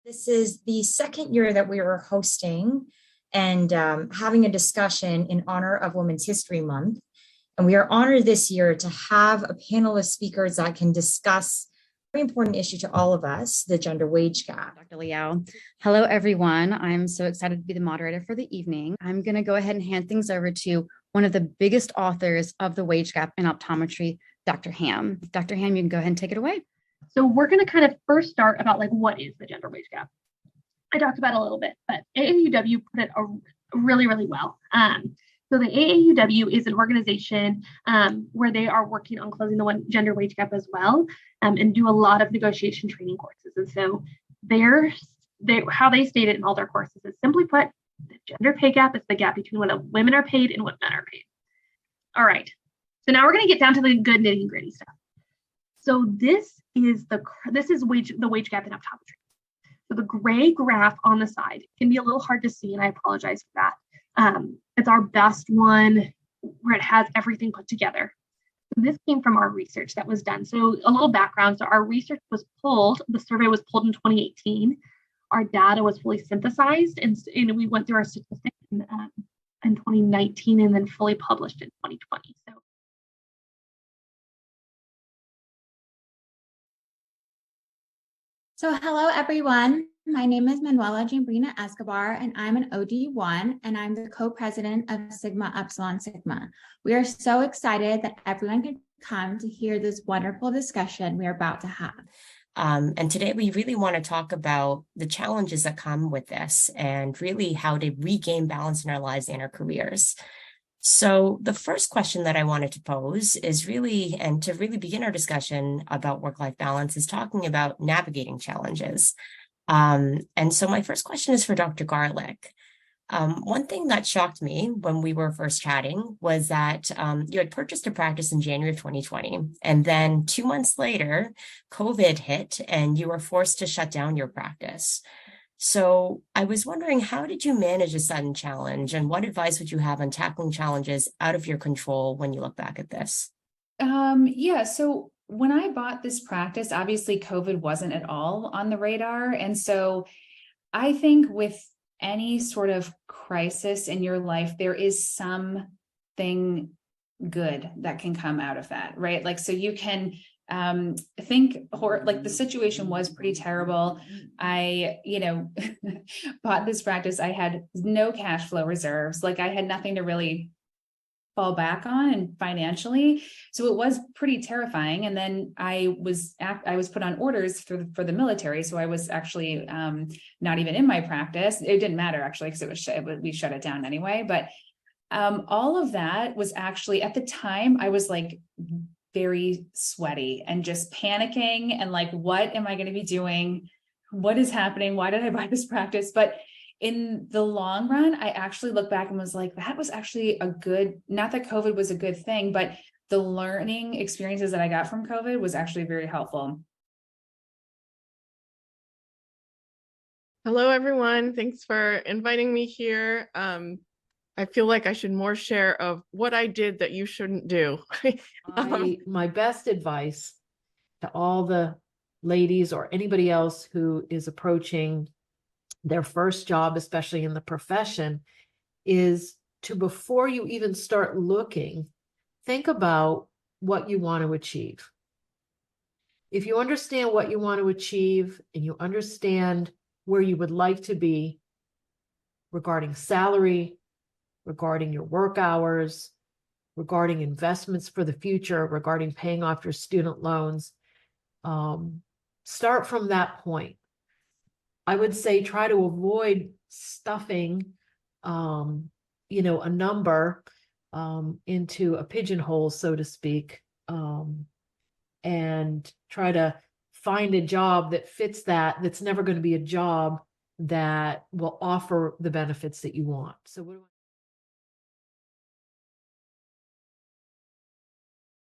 This is the second year that we are hosting and having a discussion in honor of Women's History Month. And we are honored this year to have a panel of speakers that can discuss a very important issue to all of us, the gender wage gap. Dr. Liao. Hello, everyone. I'm so excited to be the moderator for the evening. I'm going to go ahead and hand things over to one of the biggest authors of the wage gap in optometry, Dr. Ham. Dr. Ham, you can go ahead and take it away. So we're going to kind of first start about what is the gender wage gap. I talked about it a little bit, but AAUW put it really, really well. So the AAUW is an organization where they are working on closing the gender wage gap as well, and do a lot of negotiation training courses. And so how they state it in all their courses is, simply put, the gender pay gap is the gap between what women are paid and what men are paid. All right. So now we're going to get down to the good nitty gritty stuff. So this is the wage gap in optometry. So the gray graph on the side can be a little hard to see, and I apologize for that. It's our best one where it has everything put together. This came from our research that was done. So a little background. So our research was pulled, the survey was pulled in 2018. Our data was fully synthesized, and we went through our statistics in 2019 and then fully published in 2020. So hello, everyone. My name is Manuela Jambrina Escobar, and I'm an OD1, and I'm the co-president of Sigma Epsilon Sigma. We are so excited that everyone can come to hear this wonderful discussion we are about to have. And today we really want to talk about the challenges that come with this and really how to regain balance in our lives and our careers. So the first question that I wanted to pose is and to really begin our discussion about work-life balance, is talking about navigating challenges. And so my first question is for Dr. Garlick. One thing that shocked me when we were first chatting was that you had purchased a practice in January of 2020, and then 2 months later, COVID hit and you were forced to shut down your practice. So I was wondering, how did you manage a sudden challenge, and what advice would you have on tackling challenges out of your control when you look back at this? So when I bought this practice, obviously COVID wasn't at all on the radar. And so I think with any sort of crisis in your life, there is something good that can come out of that, right? So you can think the situation was pretty terrible. I, bought this practice. I had no cash flow reserves. I had nothing to really fall back on and financially. So it was pretty terrifying. And then I was put on orders for the military. So I was actually not even in my practice. It didn't matter actually, because we shut it down anyway. But all of that was actually, at the time, I was very sweaty and just panicking and what am I going to be doing? What is happening? Why did I buy this practice? But in the long run, I actually look back and was that was actually not that COVID was a good thing, but the learning experiences that I got from COVID was actually very helpful. Hello, everyone. Thanks for inviting me here. I feel like I should more share of what I did that you shouldn't do. My best advice to all the ladies or anybody else who is approaching their first job, especially in the profession, is to, before you even start looking, think about what you want to achieve. If you understand what you want to achieve and you understand where you would like to be regarding salary, regarding your work hours, regarding investments for the future, regarding paying off your student loans, start from that point. I would say try to avoid stuffing, a number into a pigeonhole, so to speak, and try to find a job that fits that's never going to be a job that will offer the benefits that you want. So what do I